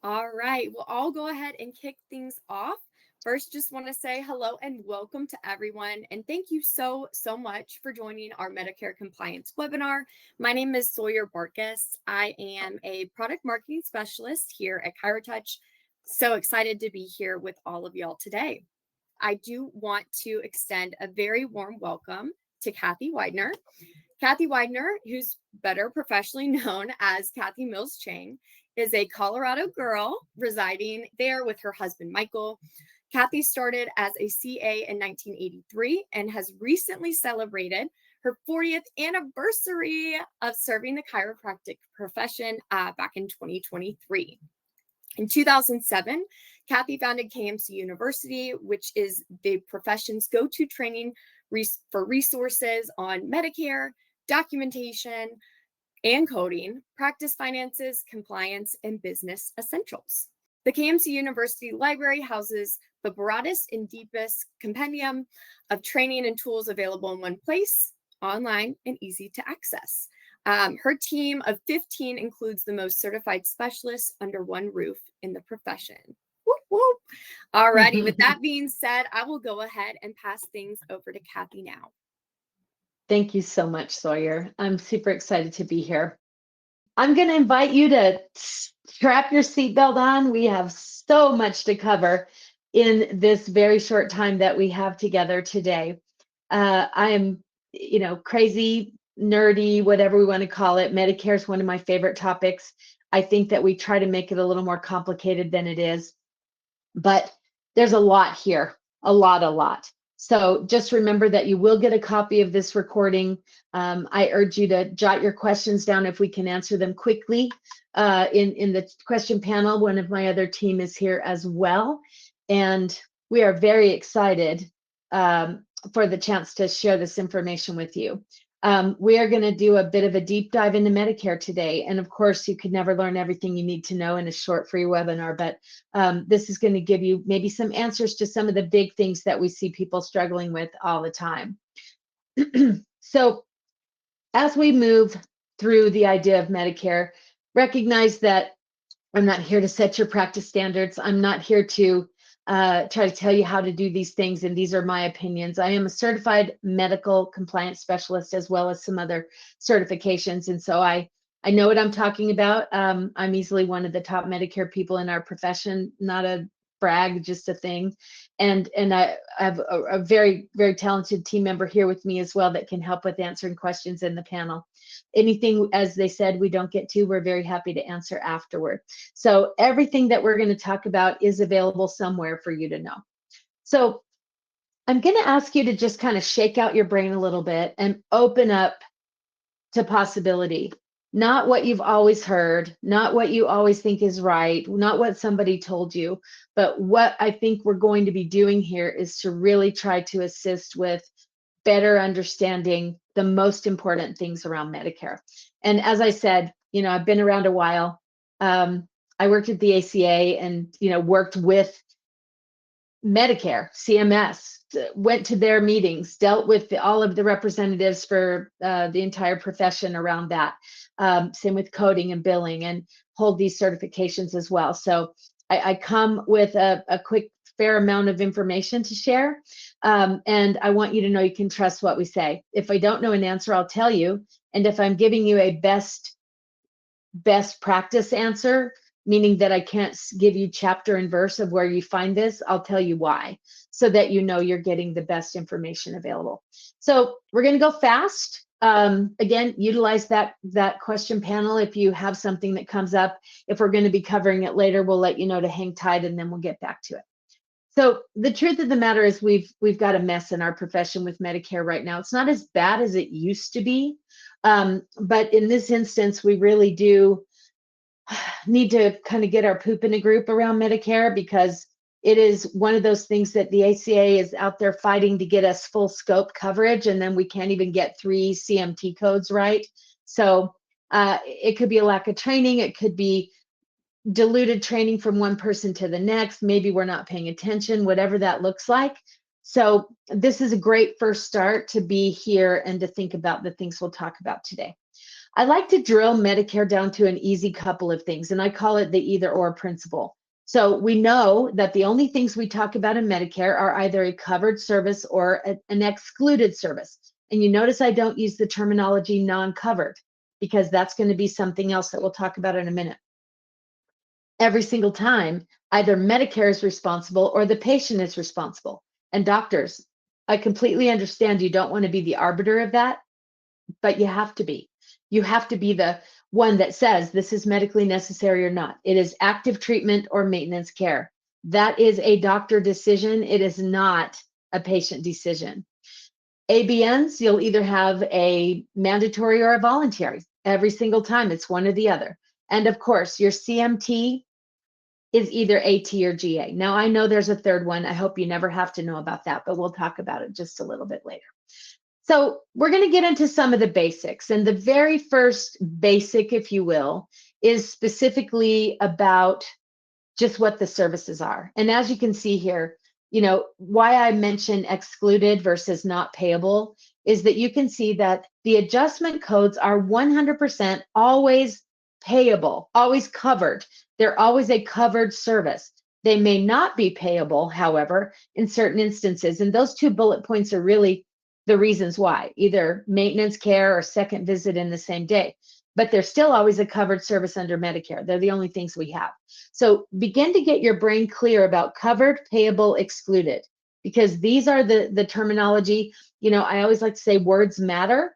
All right. Well, I'll go ahead and kick things off. First, just want to say hello and welcome to everyone. And thank you so much for joining our Medicare compliance webinar. My name is Sawyer Barkus. I am a product marketing specialist here at ChiroTouch. So excited to be here with all of y'all today. I do want to extend a very warm welcome to Kathy Widener. Kathy Widener, who's better professionally known as Kathy Mills Chang, is a Colorado girl residing there with her husband, Michael. Kathy started as a CA in 1983 and has recently celebrated her 40th anniversary of serving the chiropractic profession back in 2023. In 2007, Kathy founded KMC University, which is the profession's go-to training for resources on Medicare, documentation, and coding, practice finances, compliance, and business essentials. The KMC University Library houses the broadest and deepest compendium of training and tools available in one place, online and easy to access. Her team of 15 includes the most certified specialists under one roof in the profession. Whoop, whoop. All righty, with that being said, I will go ahead and pass things over to Kathy now. Thank you so much, Sawyer. I'm super excited to be here. I'm going to invite you to strap your seatbelt on. We have so much to cover in this very short time that we have together today. I am, crazy, nerdy, whatever we want to call it. Medicare is one of my favorite topics. I think that we try to make it a little more complicated than it is, but there's a lot here, a lot. So just remember that you will get a copy of this recording. I urge you to jot your questions down if we can answer them quickly. In the question panel, one of my other team is here as well. And we are very excited for the chance to share this information with you. We are going to do a bit of a deep dive into Medicare today. And of course, you could never learn everything you need to know in a short free webinar, but this is going to give you maybe some answers to some of the big things that we see people struggling with all the time. So as we move through the idea of Medicare, recognize that I'm not here to set your practice standards. I'm not here to try to tell you how to do these things, and these are my opinions. I am a certified medical compliance specialist as well as some other certifications, and so I know what I'm talking about. I'm easily one of the top Medicare people in our profession, not a brag, just a thing. And I have a very, very talented team member here with me as well that can help with answering questions in the panel. Anything, as they said, we don't get to, we're very happy to answer afterward. So everything that we're going to talk about is available somewhere for you to know. So I'm going to ask you to just kind of shake out your brain a little bit and open up to possibility. Not what you've always heard, not what you always think is right, not what somebody told you, but what I think we're going to be doing here is to really try to assist with better understanding the most important things around Medicare. And as I said, I've been around a while. I worked at the ACA and, worked with Medicare, CMS, went to their meetings, dealt with all of the representatives for the entire profession around that. Same with coding and billing, and hold these certifications as well. So I come with a quick, fair amount of information to share. And I want you to know you can trust what we say. If I don't know an answer, I'll tell you. And if I'm giving you a best practice answer, meaning that I can't give you chapter and verse of where you find this, I'll tell you why, so that you know you're getting the best information available. So we're going to go fast. Again, utilize that question panel if you have something that comes up. If we're going to be covering it later, we'll let you know to hang tight, and then we'll get back to it. So the truth of the matter is we've got a mess in our profession with Medicare right now. It's not as bad as it used to be, but in this instance, we really do need to kind of get our poop in a group around Medicare, because it is one of those things that the ACA is out there fighting to get us full scope coverage, and then we can't even get 3 CMT codes right. So it could be a lack of training. It could be diluted training from one person to the next. Maybe we're not paying attention, whatever that looks like. So this is a great first start to be here and to think about the things we'll talk about today. I like to drill Medicare down to an easy couple of things, and I call it the either or principle. So we know that the only things we talk about in Medicare are either a covered service or an excluded service. And you notice I don't use the terminology non-covered because that's going to be something else that we'll talk about in a minute. Every single time, either Medicare is responsible or the patient is responsible. And doctors, I completely understand you don't want to be the arbiter of that, but you have to be. You have to be the one that says this is medically necessary or not. It is active treatment or maintenance care. That is a doctor decision. It is not a patient decision. ABNs, you'll either have a mandatory or a voluntary. Every single time, it's one or the other. And of course, your CMT is either AT or GA. Now, I know there's a third one. I hope you never have to know about that, but we'll talk about it just a little bit later. So we're going to get into some of the basics. And the very first basic, if you will, is specifically about just what the services are. And as you can see here, why I mention excluded versus not payable is that you can see that the adjustment codes are 100% always payable, always covered. They're always a covered service. They may not be payable, however, in certain instances. And those 2 bullet points are really the reasons why, either maintenance care or second visit in the same day. But they're still always a covered service under Medicare. They're the only things we have. So begin to get your brain clear about covered, payable, excluded, because these are the terminology. I always like to say words matter.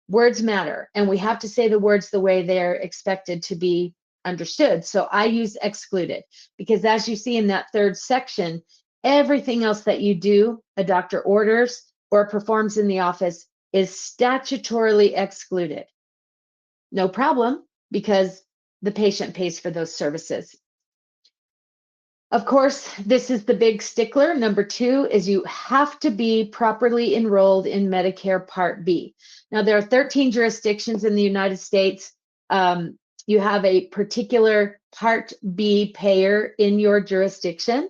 Words matter. And we have to say the words the way they're expected to be understood. So I use excluded because as you see in that third section, everything else that you do, a doctor orders or performs in the office is statutorily excluded. No problem, because the patient pays for those services. Of course, this is the big stickler. Number 2 is you have to be properly enrolled in Medicare Part B. Now, there are 13 jurisdictions in the United States. You have a particular Part B payer in your jurisdiction,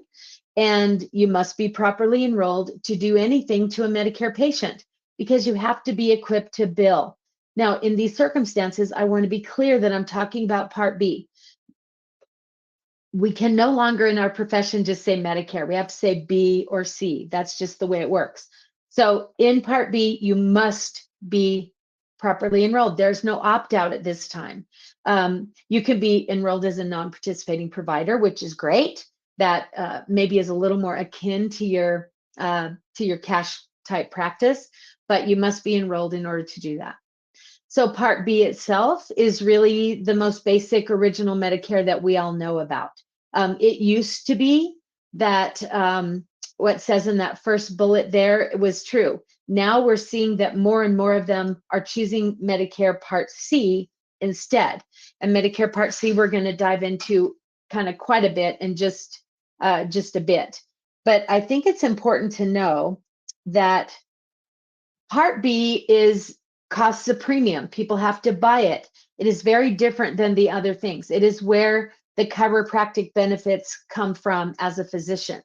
and you must be properly enrolled to do anything to a Medicare patient because you have to be equipped to bill. Now, in these circumstances, I want to be clear that I'm talking about Part B. We can no longer in our profession just say Medicare. We have to say B or C. That's just the way it works. So in Part B, you must be properly enrolled. There's no opt-out at this time. You can be enrolled as a non-participating provider, which is great. That maybe is a little more akin to your cash type practice, but you must be enrolled in order to do that. So Part B itself is really the most basic original Medicare that we all know about. It used to be that what it says in that first bullet there was true. Now we're seeing that more and more of them are choosing Medicare Part C instead. And Medicare Part C, we're going to dive into kind of quite a bit in just a bit. But I think it's important to know that Part B costs a premium. People have to buy it. It is very different than the other things. It is where the chiropractic benefits come from as a physician.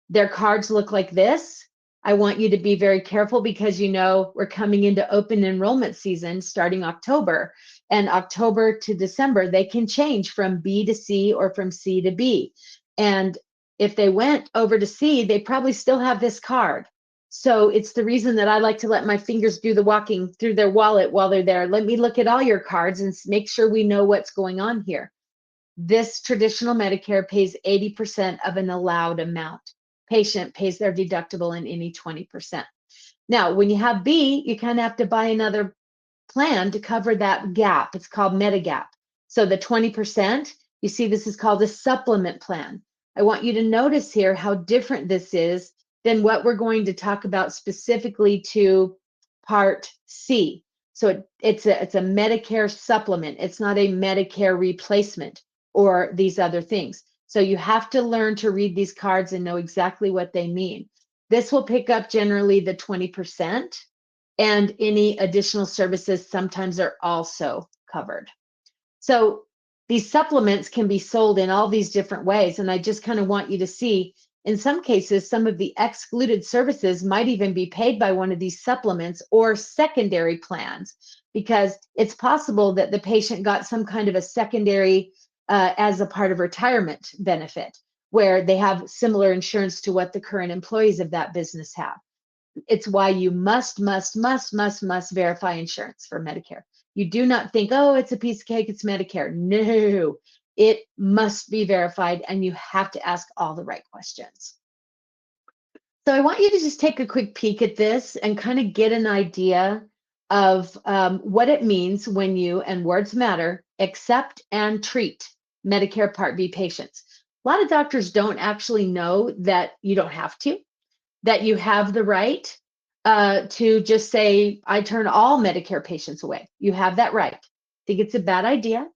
Their cards look like this. I want you to be very careful because we're coming into open enrollment season starting October, and October to December, they can change from B to C or from C to B. And if they went over to C, they probably still have this card. So it's the reason that I like to let my fingers do the walking through their wallet while they're there. Let me look at all your cards and make sure we know what's going on here. This traditional Medicare pays 80% of an allowed amount. Patient pays their deductible in any 20%. Now, when you have B, you kind of have to buy another plan to cover that gap. It's called Medigap. So the 20%, you see this is called a supplement plan. I want you to notice here how different this is than what we're going to talk about specifically to Part C. So it's a Medicare supplement. It's not a Medicare replacement or these other things. So you have to learn to read these cards and know exactly what they mean. This will pick up generally the 20%, and any additional services sometimes are also covered. So these supplements can be sold in all these different ways. And I just kind of want you to see, in some cases, some of the excluded services might even be paid by one of these supplements or secondary plans. because it's possible that the patient got some kind of a secondary as a part of retirement benefit, where they have similar insurance to what the current employees of that business have. It's why you must verify insurance for Medicare. You do not think, oh, it's a piece of cake, it's Medicare. No, it must be verified, and you have to ask all the right questions. So I want you to just take a quick peek at this and kind of get an idea of what it means when you, and words matter, accept and treat Medicare Part B patients. A lot of doctors don't actually know that you don't have to, that you have the right to just say, I turn all Medicare patients away. You have that right. I think it's a bad idea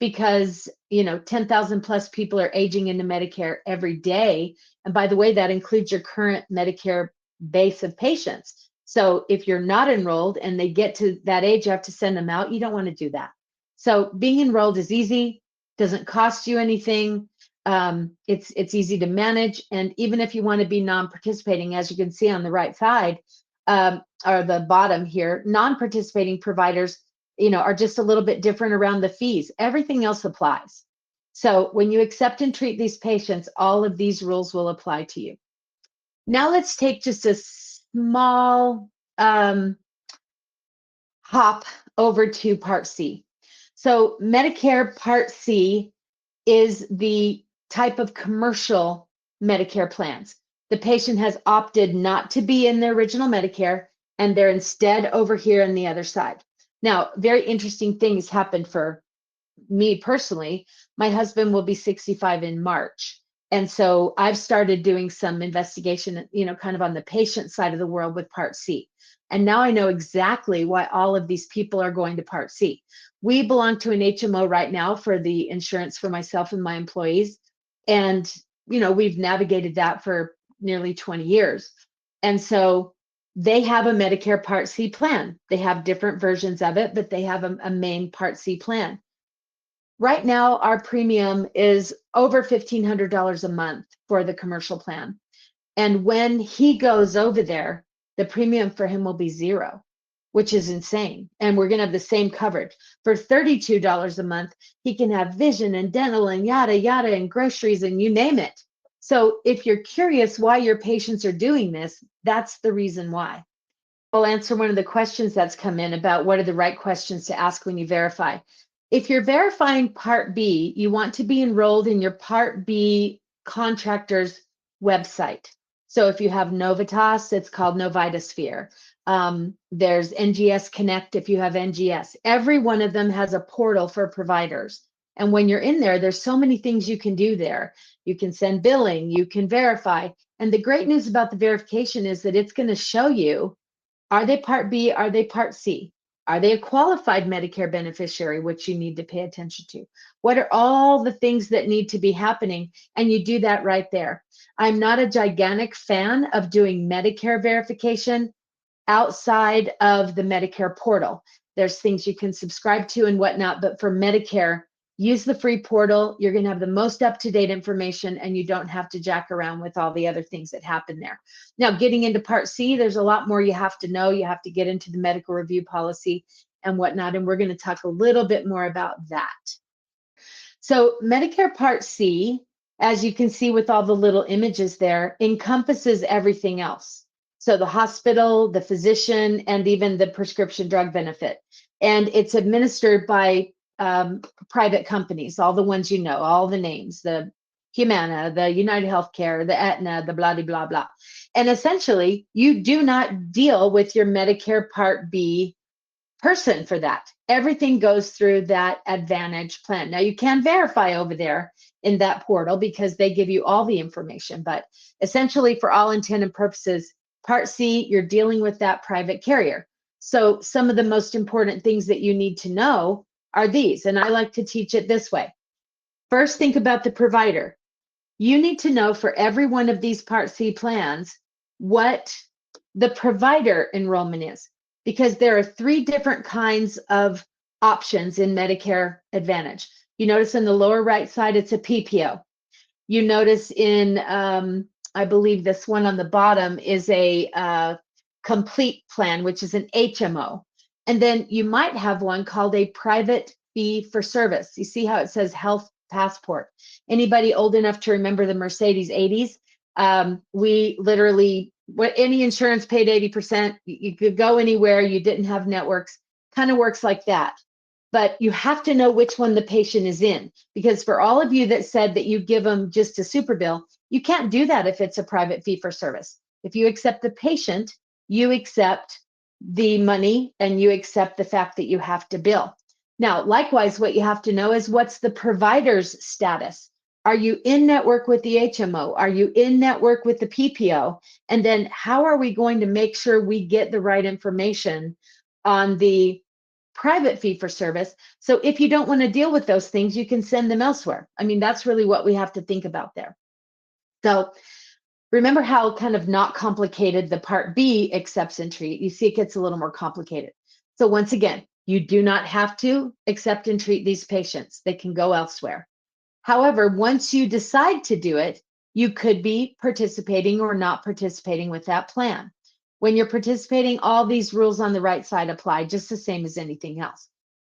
because, 10,000 plus people are aging into Medicare every day. And by the way, that includes your current Medicare base of patients. So if you're not enrolled and they get to that age, you have to send them out. You don't want to do that. So being enrolled is easy, doesn't cost you anything. It's easy to manage. And even if you want to be non-participating, as you can see on the right side, or the bottom here, non-participating providers, are just a little bit different around the fees. Everything else applies. So when you accept and treat these patients, all of these rules will apply to you. Now let's take just a small hop over to Part C. So Medicare Part C is the type of commercial Medicare plans. The patient has opted not to be in their original Medicare, and they're instead over here on the other side. Now, very interesting things happened for me personally. My husband will be 65 in March. And so I've started doing some investigation, kind of on the patient side of the world with Part C. And now I know exactly why all of these people are going to Part C. We belong to an HMO right now for the insurance for myself and my employees. And, we've navigated that for nearly 20 years. And so they have a Medicare Part C plan. They have different versions of it, but they have a main Part C plan. Right now, our premium is over $1,500 a month for the commercial plan. And when he goes over there, the premium for him will be zero, which is insane. And we're going to have the same coverage. For $32 a month, he can have vision and dental and yada, yada, and groceries and you name it. So if you're curious why your patients are doing this, that's the reason why. I'll answer one of the questions that's come in about what are the right questions to ask when you verify. If you're verifying Part B, you want to be enrolled in your Part B contractor's website. So if you have Novitas, it's called Novitasphere. There's NGS Connect if you have NGS. Every one of them has a portal for providers. And when you're in there, there's so many things you can do there. You can send billing, you can verify. And the great news about the verification is that it's going to show you, are they Part B? Are they Part C? Are they a qualified Medicare beneficiary, which you need to pay attention to? What are all the things that need to be happening? And you do that right there. I'm not a gigantic fan of doing Medicare verification outside of the Medicare portal. There's things you can subscribe to and whatnot, but for Medicare, use the free portal. You're going to have the most up-to-date information, and you don't have to jack around with all the other things that happen there. Now, getting into Part C, there's a lot more you have to know. You have to get into the medical review policy and whatnot, and we're going to talk a little bit more about that. So Medicare Part C, as you can see with all the little images there, encompasses everything else. So the hospital, the physician, and even the prescription drug benefit. And it's administered by private companies, all the ones all the names, the Humana, the United Healthcare, the Aetna, the blah, blah, blah, blah. And essentially, you do not deal with your Medicare Part B person for that. Everything goes through that Advantage plan. Now, you can verify over there in that portal because they give you all the information. But essentially, for all intent and purposes, Part C, you're dealing with that private carrier. So some of the most important things that you need to know are these, and I like to teach it this way. First, think about the provider. You need to know for every one of these Part C plans what the provider enrollment is, because there are 3 different kinds of options in Medicare Advantage. You notice in the lower right side, it's a PPO. You notice in, I believe this one on the bottom is a complete plan, which is an HMO. And then you might have one called a private fee for service. You see how it says health passport? Anybody old enough to remember the Mercedes 80s? We literally, any insurance paid 80%. You could go anywhere. You didn't have networks. Kind of works like that. But you have to know which one the patient is in, because for all of you that said that you give them just a super bill, you can't do that if it's a private fee for service. If you accept the patient, you accept the money and you accept the fact that you have to bill. Now, likewise, what you have to know is what's the provider's status. Are you in network with the HMO? Are you in network with the PPO? And then how are we going to make sure we get the right information on the private fee for service? So if you don't want to deal with those things, you can send them elsewhere. I mean, that's really what we have to think about there. So remember how kind of not complicated the Part B accepts and treat. You see it gets a little more complicated. So once again, you do not have to accept and treat these patients. They can go elsewhere. However, once you decide to do it, you could be participating or not participating with that plan. When you're participating, all these rules on the right side apply, just the same as anything else.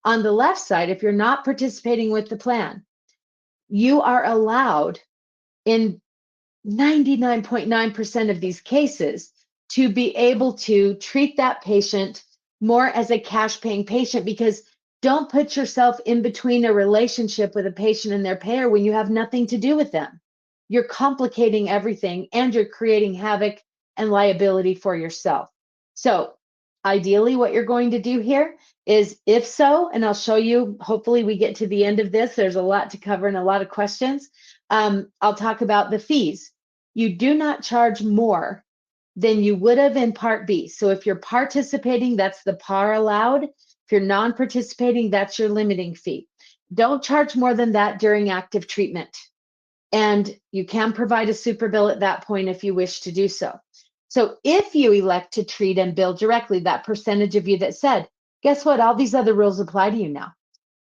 On the left side, if you're not participating with the plan, you are allowed in 99.9% of these cases to be able to treat that patient more as a cash paying patient, because don't put yourself in between a relationship with a patient and their payer when you have nothing to do with them. You're complicating everything and you're creating havoc and liability for yourself. So ideally what you're going to do here is, if so, and I'll show you, hopefully we get to the end of this, there's a lot to cover and a lot of questions. I'll talk about the fees. You do not charge more than you would have in Part B. So if you're participating, that's the par allowed. If you're non-participating, that's your limiting fee. Don't charge more than that during active treatment. And you can provide a super bill at that point if you wish to do so. So if you elect to treat and bill directly, that percentage of you that said, guess what? All these other rules apply to you now.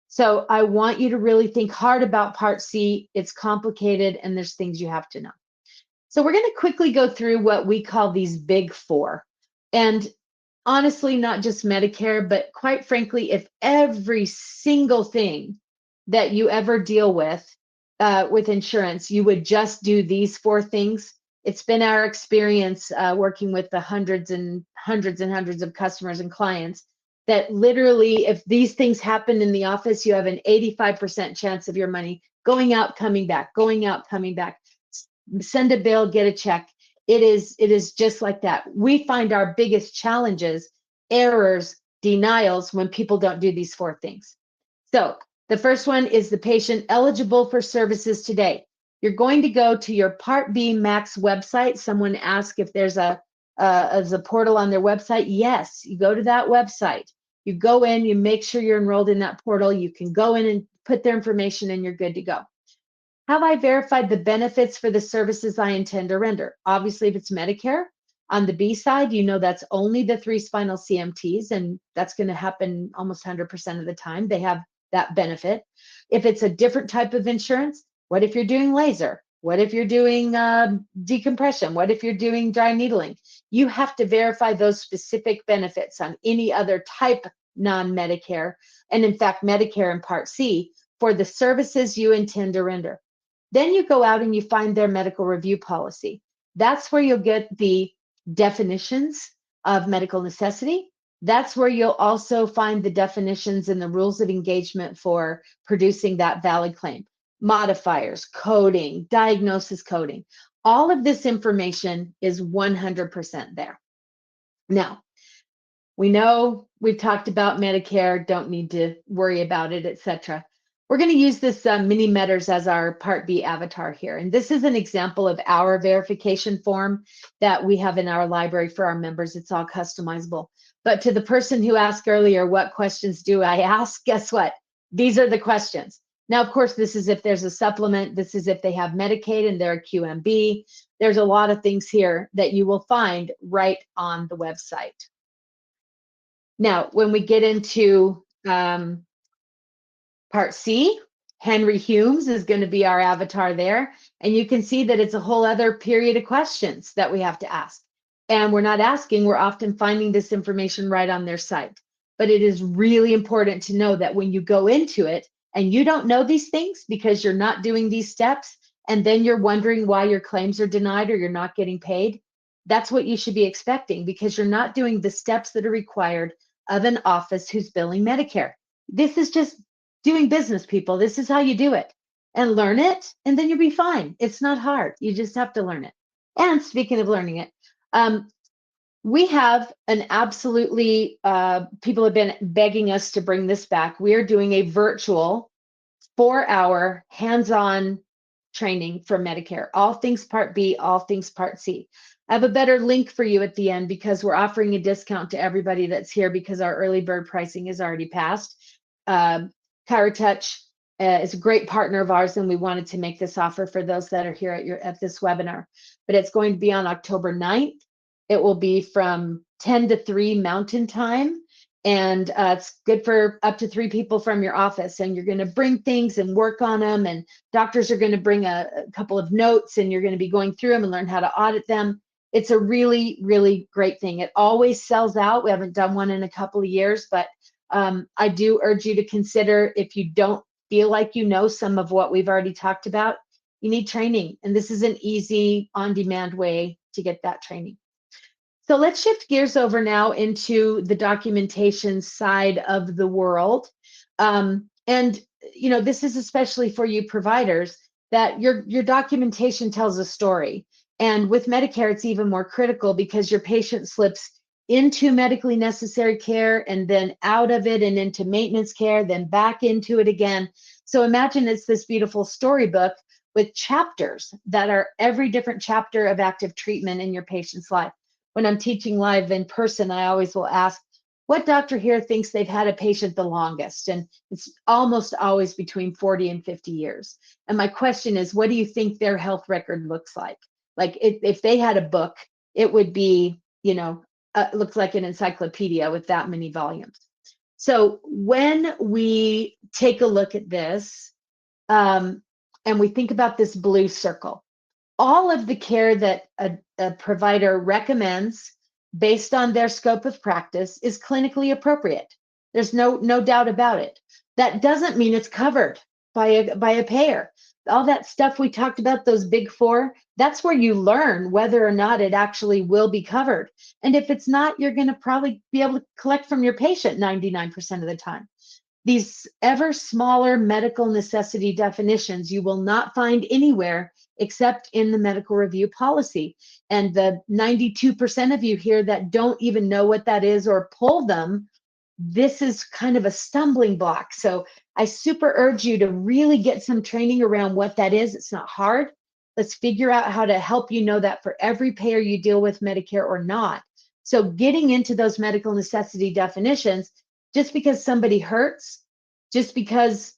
So I want you to really think hard about Part C. It's complicated and there's things you have to know. So we're going to quickly go through what we call these big four. And honestly, not just Medicare, but quite frankly, if every single thing that you ever deal with insurance, you would just do these four things. It's been our experience working with the hundreds and hundreds of customers and clients that literally, if these things happen in the office, you have an 85% chance of your money going out, coming back, going out, coming back. Send a bill, get a check. It is just like that. We find our biggest challenges, errors, denials when people don't do these four things. So the first one is the patient eligible for services today. You're going to go to your Part B Max website. Someone asked if there's a portal on their website. Yes, you go to that website. You go in, you make sure you're enrolled in that portal. You can go in and put their information and you're good to go. Have I verified the benefits for the services I intend to render? Obviously, if it's Medicare, on the B side, you know that's only the 3 spinal CMTs, and that's going to happen almost 100% of the time. They have that benefit. If it's a different type of insurance, what if you're doing laser? What if you're doing decompression? What if you're doing dry needling? You have to verify those specific benefits on any other type non-Medicare, and in fact, Medicare and Part C, for the services you intend to render. Then you go out and you find their medical review policy. That's where you'll get the definitions of medical necessity. That's where you'll also find the definitions and the rules of engagement for producing that valid claim. Modifiers, coding, diagnosis coding. All of this information is 100% there. Now, we know we've talked about Medicare, don't need to worry about it, etc. We're going to use this mini Metters as our Part B avatar here. And this is an example of our verification form that we have in our library for our members. It's all customizable. But to the person who asked earlier, what questions do I ask? Guess what? These are the questions. Now, of course, this is if there's a supplement. This is if they have Medicaid and they're a QMB. There's a lot of things here that you will find right on the website. Now, when we get into Part C, Henry Humes is going to be our avatar there. And you can see that it's a whole other period of questions that we have to ask. And we're not asking, we're often finding this information right on their site. but it is really important to know that when you go into it and you don't know these things because you're not doing these steps, and then you're wondering why your claims are denied or you're not getting paid, that's what you should be expecting, because you're not doing the steps that are required of an office who's billing Medicare. This is just doing business, people. This is how you do it. And learn it, and then you'll be fine. It's not hard. You just have to learn it. And speaking of learning it, we have an absolutely, people have been begging us to bring this back. We are doing a virtual 4-hour hands-on training for Medicare, all things Part B, all things Part C. I have a better link for you at the end because we're offering a discount to everybody that's here because our early bird pricing is already passed. ChiroTouch is a great partner of ours, and we wanted to make this offer for those that are here at this webinar. But it's going to be on October 9th. It will be from 10 to 3 Mountain Time. And it's good for up to 3 people from your office. And you're going to bring things and work on them. And doctors are going to bring a couple of notes, and you're going to be going through them and learn how to audit them. It's a really, really great thing. It always sells out. We haven't done one in a couple of years, but I do urge you to consider, if you don't feel like you know some of what we've already talked about, you need training. And this is an easy, on-demand way to get that training. So let's shift gears over now into the documentation side of the world. And this is especially for you providers, that your documentation tells a story. And with Medicare, it's even more critical because your patient slips into medically necessary care and then out of it and into maintenance care, then back into it again. So imagine it's this beautiful storybook with chapters that are every different chapter of active treatment in your patient's life. When I'm teaching live in person, I always will ask, what doctor here thinks they've had a patient the longest? And it's almost always between 40 and 50 years. And my question is, what do you think their health record looks like? Like if they had a book, it would be, looks like an encyclopedia with that many volumes. So when we take a look at this, and we think about this blue circle, all of the care that a provider recommends based on their scope of practice is clinically appropriate. There's no doubt about it. That doesn't mean it's covered by a payer. All that stuff we talked about, those big 4, that's where you learn whether or not it actually will be covered. And if it's not, you're going to probably be able to collect from your patient 99% of the time. These ever smaller medical necessity definitions you will not find anywhere except in the medical review policy. And the 92% of you here that don't even know what that is or pull them, this is kind of a stumbling block. So I super urge you to really get some training around what that is. It's not hard. Let's figure out how to help you know that for every payer you deal with, Medicare or not. So getting into those medical necessity definitions, just because somebody hurts, just because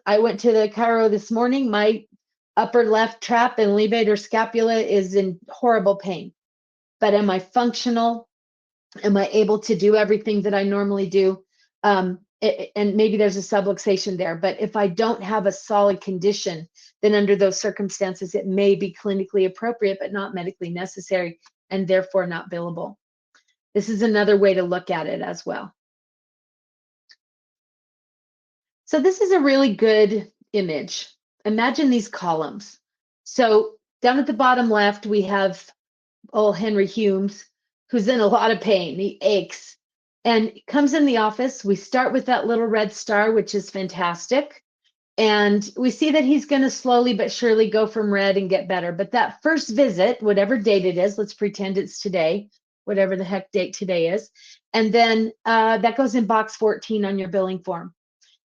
I went to the chiro this morning, my upper left trap and levator scapula is in horrible pain. But am I functional? Am I able to do everything that I normally do? And maybe there's a subluxation there. But if I don't have a solid condition, then under those circumstances, it may be clinically appropriate, but not medically necessary, and therefore not billable. This is another way to look at it as well. So this is a really good image. Imagine these columns. So down at the bottom left, we have old Henry Humes, who's in a lot of pain. He aches and comes in the office. We start with that little red star, which is fantastic. And we see that he's going to slowly but surely go from red and get better. But that first visit, whatever date it is, let's pretend it's today, whatever the heck date today is. And then that goes in box 14 on your billing form.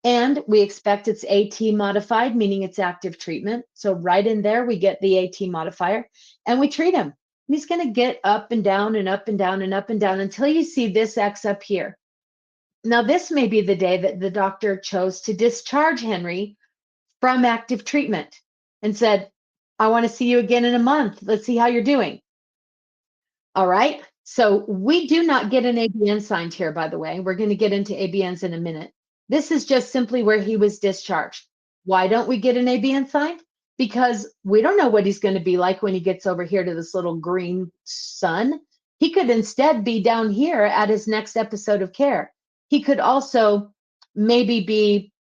And we expect it's AT modified, meaning it's active treatment. So right in there, we get the AT modifier and we treat him. And he's going to get up and down and up and down and up and down until you see this X up here. Now, this may be the day that the doctor chose to discharge Henry from active treatment and said, I want to see you again in a month. Let's see how you're doing. All right. So we do not get an ABN signed here, by the way. We're going to get into ABNs in a minute. This is just simply where he was discharged. Why don't we get an ABN signed? Because we don't know what he's going to be like when he gets over here to this little green sun. He could instead be down here at his next episode of care. He could also maybe be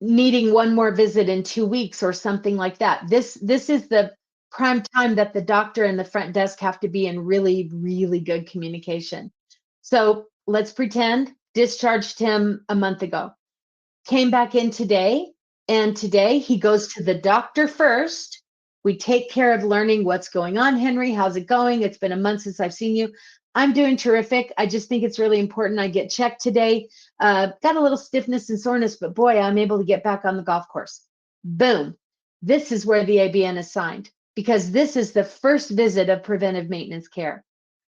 needing one more visit in 2 weeks or something like that. This is the prime time that the doctor and the front desk have to be in really, really good communication. So let's pretend discharged him a month ago, came back in today, and today he goes to the doctor first. We take care of learning what's going on. Henry, how's it going? It's been a month since I've seen you. I'm doing terrific. I just think it's really important I get checked today. Got a little stiffness and soreness, but boy, I'm able to get back on the golf course. Boom. This is where the ABN is signed, because this is the first visit of preventive maintenance care.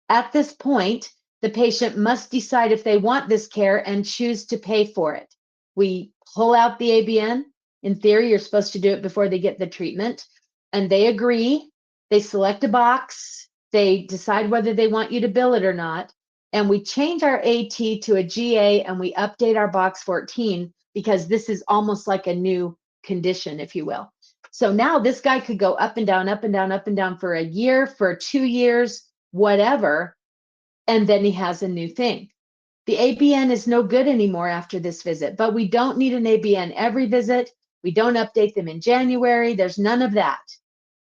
At this point, the patient must decide if they want this care and choose to pay for it. We pull out the ABN. In theory, you're supposed to do it before they get the treatment. And they agree. They select a box. They decide whether they want you to bill it or not. And we change our AT to a GA and we update our box 14 because this is almost like a new condition, if you will. So now this guy could go up and down, up and down, up and down for a year, for 2 years, whatever, and then he has a new thing. The ABN is no good anymore after this visit, but we don't need an ABN every visit. We don't update them in January. There's none of that.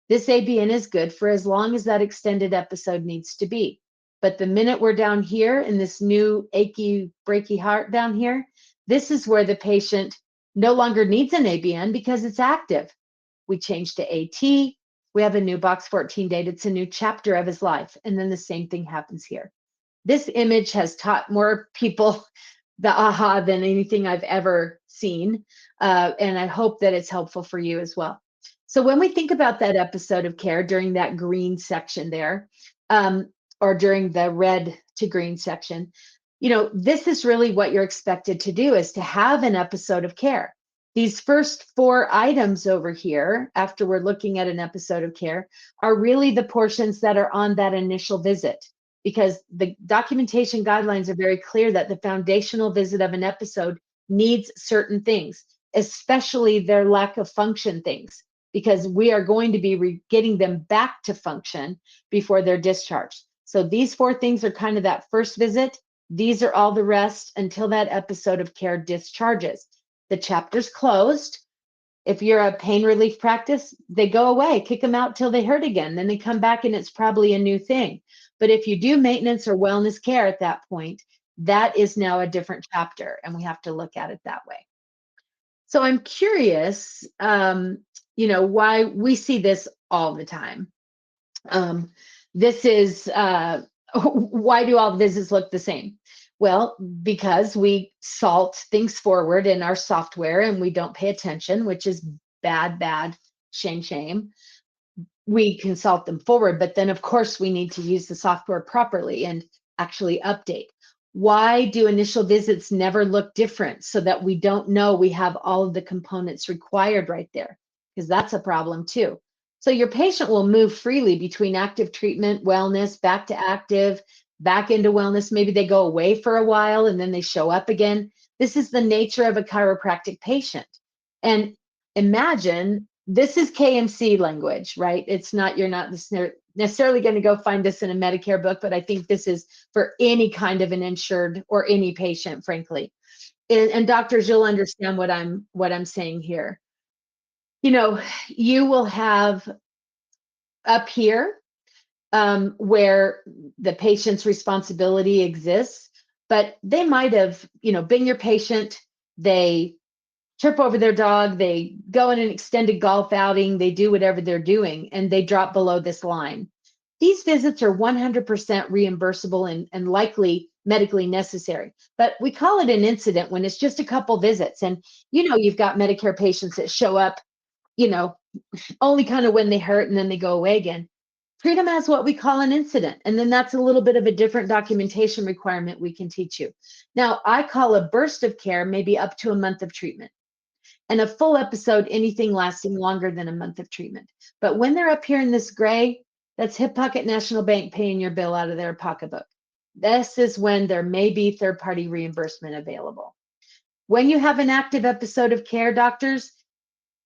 This ABN is good for as long as that extended episode needs to be. But the minute we're down here in this new achy, breaky heart down here, this is where the patient no longer needs an ABN because it's active. We change to AT. We have a new box 14 date. It's a new chapter of his life. And then the same thing happens here. This image has taught more people the aha than anything I've ever seen. And I hope that it's helpful for you as well. So when we think about that episode of care during that green section there, or during the red to green section, this is really what you're expected to do, is to have an episode of care. These first 4 items over here, after we're looking at an episode of care, are really the portions that are on that initial visit, because the documentation guidelines are very clear that the foundational visit of an episode needs certain things, especially their lack of function things, because we are going to be getting them back to function before they're discharged. So these 4 things are kind of that first visit. These are all the rest until that episode of care discharges. The chapter's closed. If you're a pain relief practice, they go away, kick them out till they hurt again. Then they come back and it's probably a new thing. But if you do maintenance or wellness care at that point, that is now a different chapter, and we have to look at it that way. So I'm curious, why we see this all the time. This is why do all the visits look the same? Well, because we salt things forward in our software and we don't pay attention, which is bad, shame. We can salt them forward, but then of course we need to use the software properly and actually update. Why do initial visits never look different, so that we don't know we have all of the components required right there? Because that's a problem too. So your patient will move freely between active treatment, wellness, back to active, back into wellness. Maybe they go away for a while and then they show up again. This is the nature of a chiropractic patient. And imagine, this is KMC language, right? You're not necessarily going to go find this in a Medicare book, but I think this is for any kind of an insured or any patient, frankly. And doctors, you'll understand what I'm saying here. You will have up here where the patient's responsibility exists, but they might have, been your patient, they trip over their dog, they go on an extended golf outing, they do whatever they're doing, and they drop below this line. These visits are 100% reimbursable and likely medically necessary. But we call it an incident when it's just a couple visits. And, you've got Medicare patients that show up, only kind of when they hurt and then they go away again. Treat them as what we call an incident. And then that's a little bit of a different documentation requirement we can teach you. Now, I call a burst of care maybe up to a month of treatment. And a full episode, anything lasting longer than a month of treatment. But when they're up here in this gray, that's Hip Pocket National Bank paying your bill out of their pocketbook. This is when there may be third-party reimbursement available. When you have an active episode of care, doctors,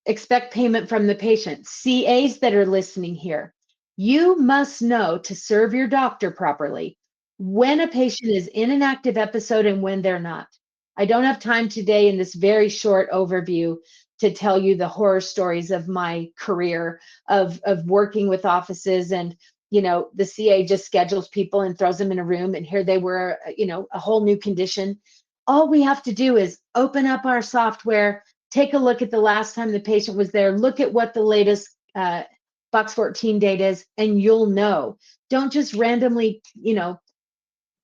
expect payment from the patient. CAs that are listening here, you must know to serve your doctor properly when a patient is in an active episode and when they're not. I don't have time today in this very short overview to tell you the horror stories of my career of working with offices, and the CA just schedules people and throws them in a room, and here they were, a whole new condition. All we have to do is open up our software, take a look at the last time the patient was there, look at what the latest box 14 date is, and you'll know. Don't just randomly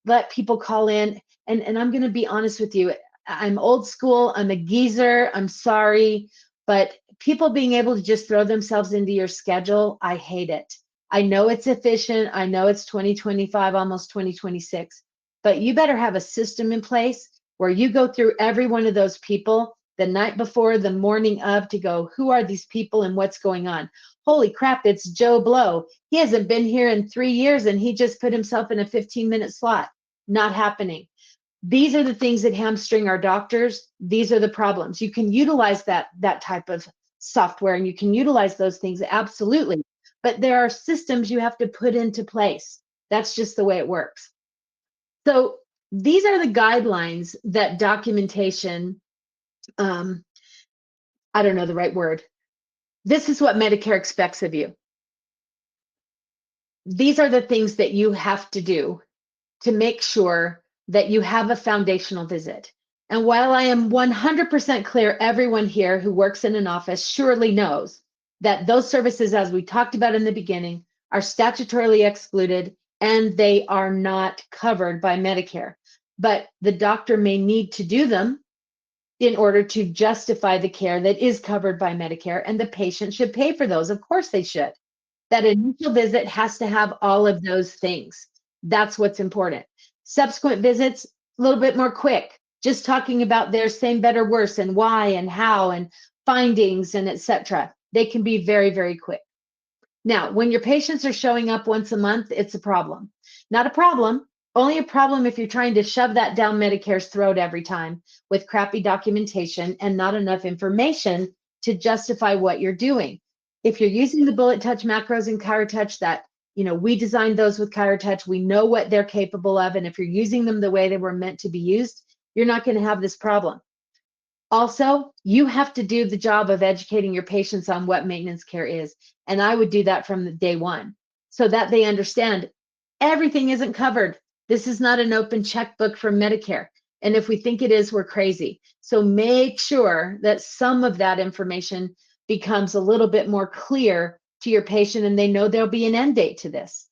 let people call in. And I'm going to be honest with you. I'm old school. I'm a geezer. I'm sorry. But people being able to just throw themselves into your schedule, I hate it. I know it's efficient. I know it's 2025, almost 2026. But you better have a system in place where you go through every one of those people the night before, the morning of, to go, who are these people and what's going on? Holy crap, it's Joe Blow. He hasn't been here in 3 years and he just put himself in a 15-minute slot. Not happening. These are the things that hamstring our doctors. These are the problems. You can utilize that type of software and you can utilize those things, absolutely. But there are systems you have to put into place. That's just the way it works. So these are the guidelines that documentation, I don't know the right word. This is what Medicare expects of you. These are the things that you have to do to make sure that you have a foundational visit. And while I am 100% clear, everyone here who works in an office surely knows that those services, as we talked about in the beginning, are statutorily excluded and they are not covered by Medicare. But the doctor may need to do them in order to justify the care that is covered by Medicare, and the patient should pay for those. Of course they should. That initial visit has to have all of those things. That's what's important. Subsequent visits, a little bit more quick, just talking about their same, better, worse, and why and how and findings and etc. They can be very, very quick. Now, when your patients are showing up once a month, it's a problem. Not a problem, only a problem if you're trying to shove that down Medicare's throat every time with crappy documentation and not enough information to justify what you're doing. If you're using the bullet touch macros in ChiroTouch, that we designed those with ChiroTouch, we know what they're capable of, and if you're using them the way they were meant to be used, you're not going to have this problem. Also, you have to do the job of educating your patients on what maintenance care is. And I would do that from the day one so that they understand everything isn't covered. This is not an open checkbook from Medicare. And if we think it is, we're crazy. So make sure that some of that information becomes a little bit more clear to your patient and they know there'll be an end date to this.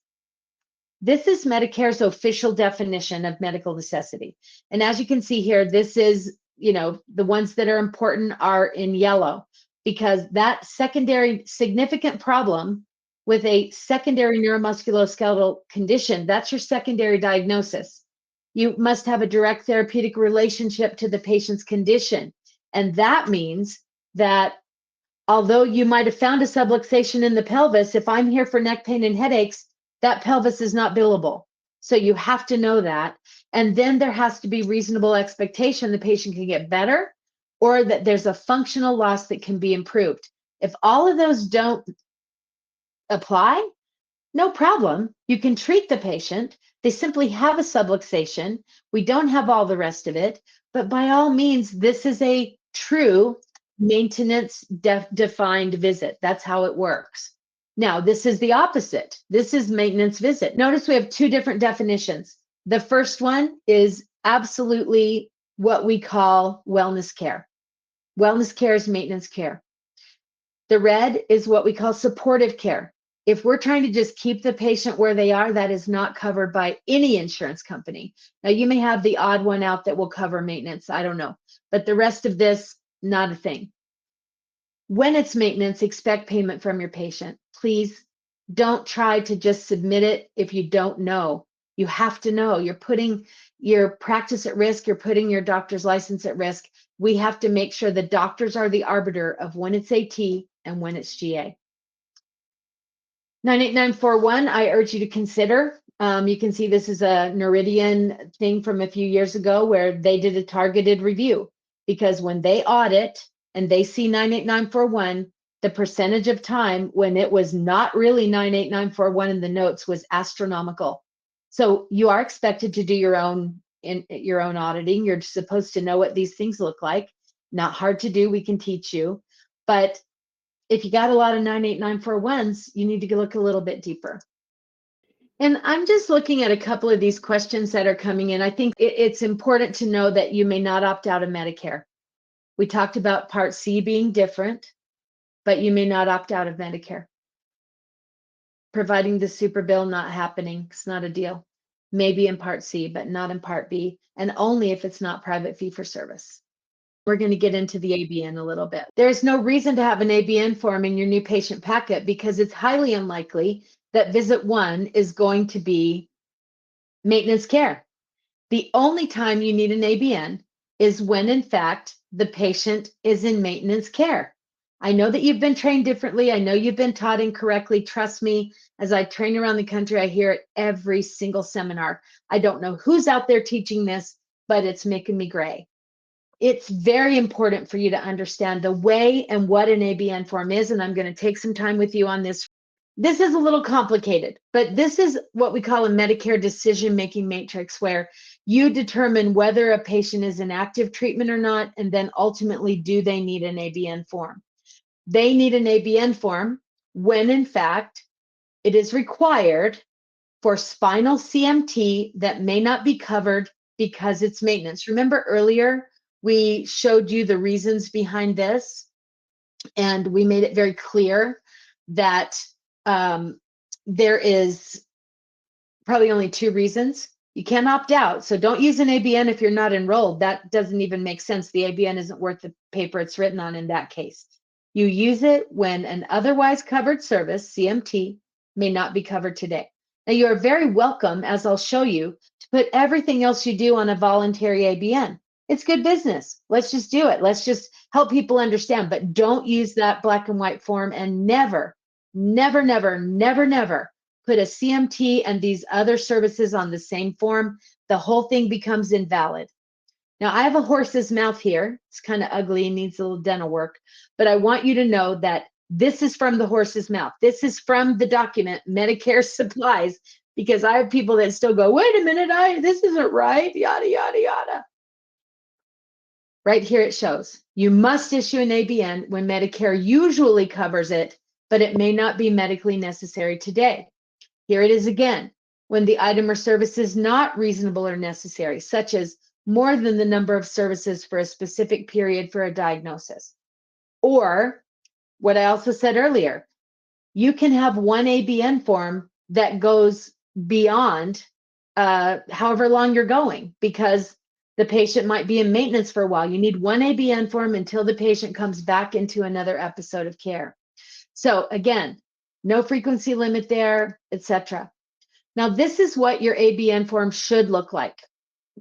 This is Medicare's official definition of medical necessity. And as you can see here, this is, the ones that are important are in yellow, because that secondary significant problem with a secondary neuromusculoskeletal condition, that's your secondary diagnosis. You must have a direct therapeutic relationship to the patient's condition. And that means that although you might have found a subluxation in the pelvis, if I'm here for neck pain and headaches, that pelvis is not billable. So you have to know that. And then there has to be reasonable expectation the patient can get better or that there's a functional loss that can be improved. If all of those don't apply, no problem. You can treat the patient. They simply have a subluxation. We don't have all the rest of it. But by all means, this is a true maintenance defined visit. That's how it works. Now, this is the opposite. This is maintenance visit. Notice we have two different definitions. The first one is absolutely what we call wellness care. Wellness care is maintenance care. The red is what we call supportive care. If we're trying to just keep the patient where they are, that is not covered by any insurance company. Now, you may have the odd one out that will cover maintenance. I don't know. But the rest of this, not a thing. When it's maintenance, expect payment from your patient. Please don't try to just submit it if you don't know. You have to know. You're putting your practice at risk. You're putting your doctor's license at risk. We have to make sure the doctors are the arbiter of when it's AT and when it's GA. 98941, I urge you to consider. You can see this is a Noridian thing from a few years ago where they did a targeted review, because when they audit and they see 98941, the percentage of time when it was not really 98941 in the notes was astronomical. So you are expected to do your own auditing. You're supposed to know what these things look like. Not hard to do. We can teach you. But if you got a lot of 98941s, you need to look a little bit deeper. And I'm just looking at a couple of these questions that are coming in. I think it's important to know that you may not opt out of Medicare. We talked about Part C being different, but you may not opt out of Medicare. Providing the super bill not happening, it's not a deal. Maybe in Part C, but not in Part B, and only if it's not private fee for service. We're going to get into the ABN a little bit. There's no reason to have an ABN form in your new patient packet because it's highly unlikely that visit 1 is going to be maintenance care. The only time you need an ABN is when, in fact, the patient is in maintenance care. I know that you've been trained differently. I know you've been taught incorrectly. Trust me, as I train around the country, I hear it every single seminar. I don't know who's out there teaching this, but it's making me gray. It's very important for you to understand the way and what an ABN form is, and I'm going to take some time with you on this. This is a little complicated, but this is what we call a Medicare decision-making matrix, where you determine whether a patient is in active treatment or not, and then ultimately, do they need an ABN form? They need an ABN form when, in fact, it is required for spinal CMT that may not be covered because it's maintenance. Remember earlier, we showed you the reasons behind this, and we made it very clear that there is probably only 2 reasons. You can't opt out. So don't use an ABN if you're not enrolled. That doesn't even make sense. The ABN isn't worth the paper it's written on in that case. You use it when an otherwise covered service, CMT, may not be covered today. Now, you are very welcome, as I'll show you, to put everything else you do on a voluntary ABN. It's good business. Let's just do it. Let's just help people understand. But don't use that black and white form, and never, never, never, never, never put a CMT and these other services on the same form. The whole thing becomes invalid. Now, I have a horse's mouth here. It's kind of ugly and needs a little dental work, but I want you to know that this is from the horse's mouth. This is from the document, Medicare Supplies, because I have people that still go, wait a minute, this isn't right, yada, yada, yada. Right here it shows, you must issue an ABN when Medicare usually covers it, but it may not be medically necessary today. Here it is again, when the item or service is not reasonable or necessary, such as more than the number of services for a specific period for a diagnosis. Or what I also said earlier, you can have one ABN form that goes beyond however long you're going, because the patient might be in maintenance for a while. You need one ABN form until the patient comes back into another episode of care. So again, no frequency limit there, etc. Now, this is what your ABN form should look like.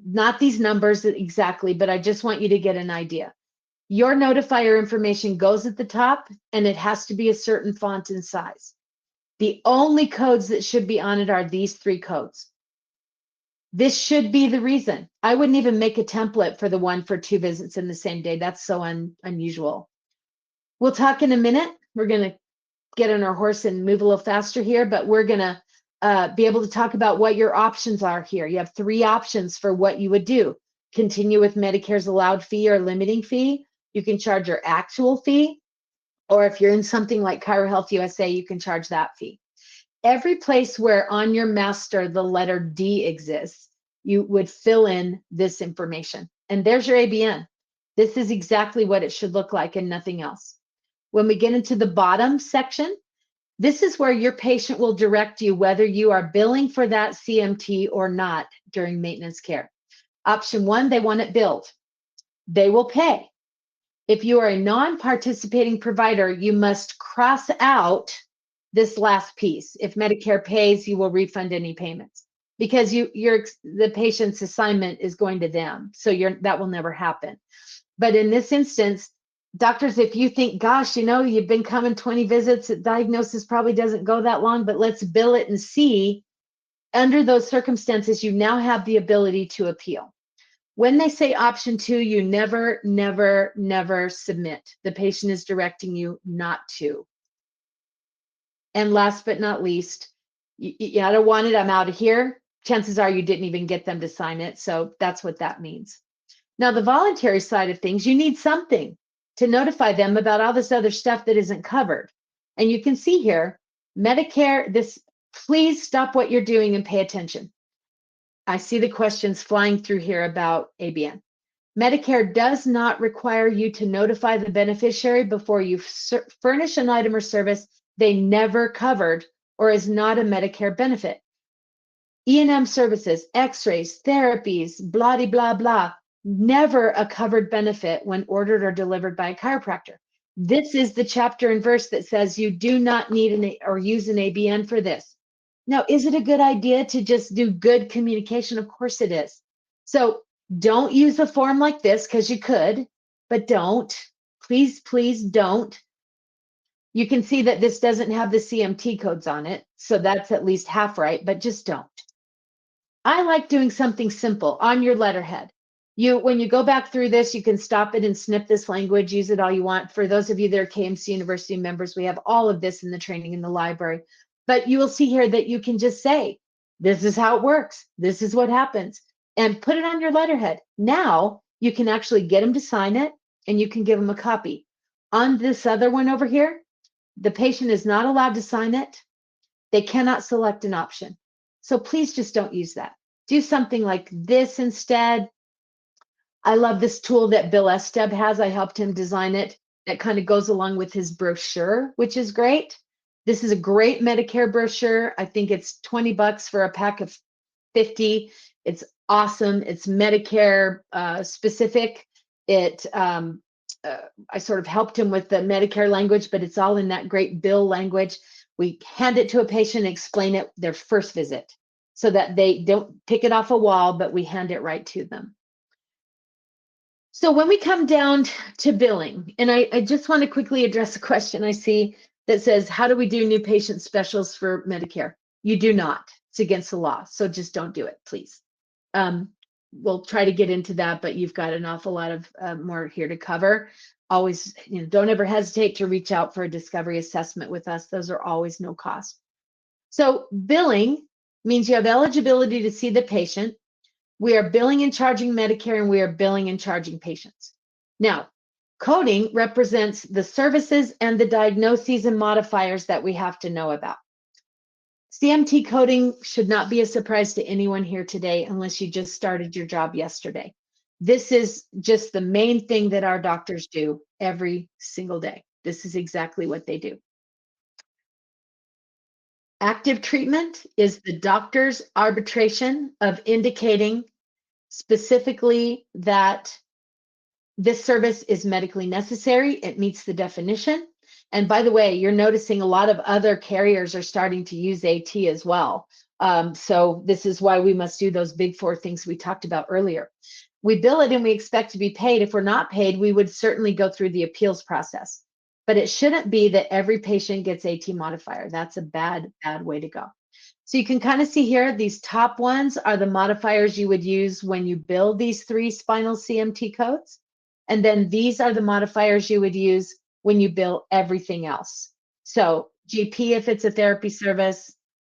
Not these numbers exactly, but I just want you to get an idea. Your notifier information goes at the top, and it has to be a certain font and size. The only codes that should be on it are these 3 codes. This should be the reason. I wouldn't even make a template for the one for 2 visits in the same day. That's so unusual. We'll talk in a minute. We're going to get on our horse and move a little faster here, but we're going to be able to talk about what your options are here. You have 3 options for what you would do. Continue with Medicare's allowed fee or limiting fee. You can charge your actual fee, or if you're in something like ChiroHealth USA, you can charge that fee. Every place where on your master the letter D exists, you would fill in this information. And there's your ABN. This is exactly what it should look like and nothing else. When we get into the bottom section, this is where your patient will direct you whether you are billing for that CMT or not during maintenance care. Option 1, they want it billed. They will pay. If you are a non-participating provider, you must cross out this last piece. If Medicare pays, you will refund any payments, because the patient's assignment is going to them. So that will never happen. But in this instance, doctors, if you think, gosh, you've been coming 20 visits, diagnosis probably doesn't go that long, but let's bill it and see, under those circumstances, you now have the ability to appeal. When they say option 2, you never, never, never submit. The patient is directing you not to. And last but not least, I don't want it, I'm out of here. chances are you didn't even get them to sign it. So that's what that means. Now, the voluntary side of things, you need something to notify them about all this other stuff that isn't covered. And you can see here, Medicare, please stop what you're doing and pay attention. I see the questions flying through here about ABN. Medicare does not require you to notify the beneficiary before you furnish an item or service they never covered or is not a Medicare benefit. E&M services, x-rays, therapies, blah, blah, blah, never a covered benefit when ordered or delivered by a chiropractor. This is the chapter and verse that says you do not need or use an ABN for this. Now, is it a good idea to just do good communication? Of course it is. So don't use a form like this because you could, but don't. Please, please don't. You can see that this doesn't have the CMT codes on it, so that's at least half right, but just don't. I like doing something simple on your letterhead. When you go back through this, you can stop it and snip this language, use it all you want. For those of you that are KMC University members, we have all of this in the training in the library. But you will see here that you can just say, this is how it works. This is what happens. And put it on your letterhead. Now you can actually get them to sign it and you can give them a copy. On this other one over here, the patient is not allowed to sign it. They cannot select an option. So please just don't use that. Do something like this instead. I love this tool that Bill Esteb has. I helped him design it. That kind of goes along with his brochure, which is great. This is a great Medicare brochure. I think it's $20 for a pack of 50. It's awesome. It's Medicare specific. I sort of helped him with the Medicare language, but it's all in that great Bill language. We hand it to a patient and explain it their first visit so that they don't pick it off a wall, but we hand it right to them. So when we come down to billing, and I just want to quickly address a question I see that says, how do we do new patient specials for Medicare? You do not. It's against the law. So just don't do it, please. We'll try to get into that, but you've got an awful lot of more here to cover. Always, don't ever hesitate to reach out for a discovery assessment with us. Those are always no cost. So billing means you have eligibility to see the patient. We are billing and charging Medicare, and we are billing and charging patients. Now, coding represents the services and the diagnoses and modifiers that we have to know about. CMT coding should not be a surprise to anyone here today unless you just started your job yesterday. This is just the main thing that our doctors do every single day. This is exactly what they do. Active treatment is the doctor's arbitration of indicating specifically that this service is medically necessary. It meets the definition. And by the way, you're noticing a lot of other carriers are starting to use AT as well. So this is why we must do those big four things we talked about earlier. We bill it and we expect to be paid. If we're not paid, we would certainly go through the appeals process. But it shouldn't be that every patient gets AT modifier. That's a bad way to go. So you can kind of see here, these top ones are the modifiers you would use when you bill these 3 spinal CMT codes. And then these are the modifiers you would use when you bill everything else. So GP if it's a therapy service,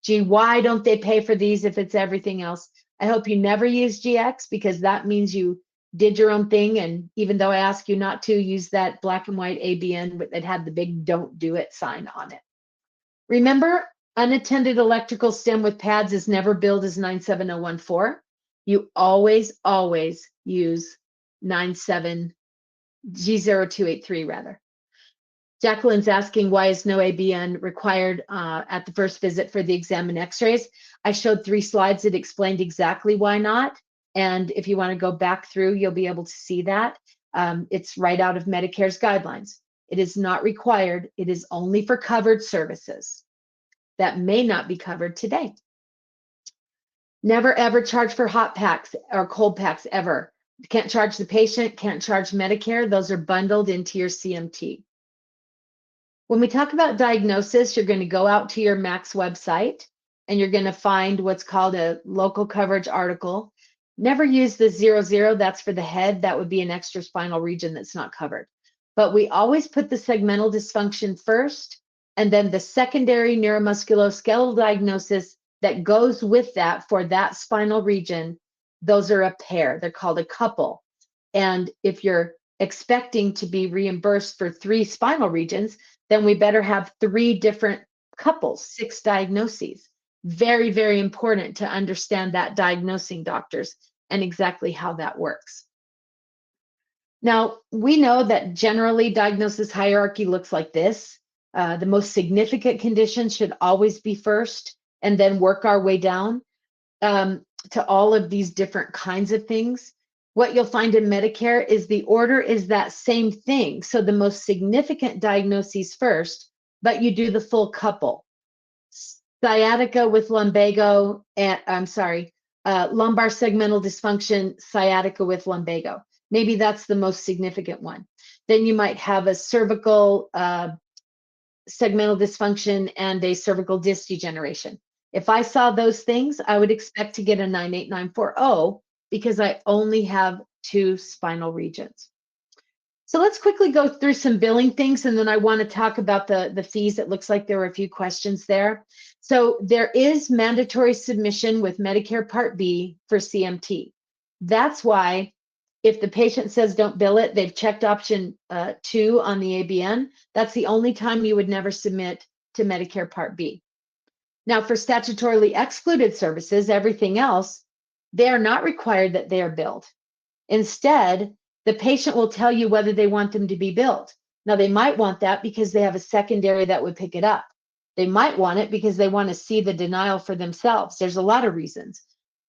why don't they pay for these if it's everything else? I hope you never use GX because that means you did your own thing. And even though I ask you not to, use that black and white ABN that had the big don't do it sign on it. Remember, unattended electrical stim with pads is never billed as 97014. You always use 97 G0283 rather. Jacqueline's asking why is no ABN required at the first visit for the exam and x-rays. I showed 3 slides that explained exactly why not. And if you want to go back through, you'll be able to see that. It's right out of Medicare's guidelines. It is not required. It is only for covered services that may not be covered today. Never ever charge for hot packs or cold packs ever. Can't charge the patient, can't charge Medicare. Those are bundled into your CMT. When we talk about diagnosis, you're going to go out to your MAC's website and you're going to find what's called a local coverage article. Never use the 00, that's for the head. That would be an extra spinal region that's not covered. But we always put the segmental dysfunction first, and then the secondary neuromusculoskeletal diagnosis that goes with that for that spinal region, those are a pair. They're called a couple. And if you're expecting to be reimbursed for 3 spinal regions, then we better have 3 different couples, 6 diagnoses. Very, very important to understand that, diagnosing doctors, and exactly how that works. Now, we know that generally diagnosis hierarchy looks like this. The most significant conditions should always be first, and then work our way down to all of these different kinds of things. What you'll find in Medicare is the order is that same thing. So the most significant diagnoses first, but you do the full couple. Sciatica with lumbago, and lumbar segmental dysfunction, sciatica with lumbago. Maybe that's the most significant one. Then you might have a cervical segmental dysfunction and a cervical disc degeneration. If I saw those things, I would expect to get a 98940 because I only have 2 spinal regions. So let's quickly go through some billing things, and then I want to talk about the fees. It looks like there were a few questions there. So there is mandatory submission with Medicare Part B for CMT. That's why if the patient says don't bill it, they've checked option 2 on the ABN. That's the only time you would never submit to Medicare Part B. Now, for statutorily excluded services, everything else, they are not required that they are billed. Instead, the patient will tell you whether they want them to be billed. Now, they might want that because they have a secondary that would pick it up. They might want it because they want to see the denial for themselves. There's a lot of reasons.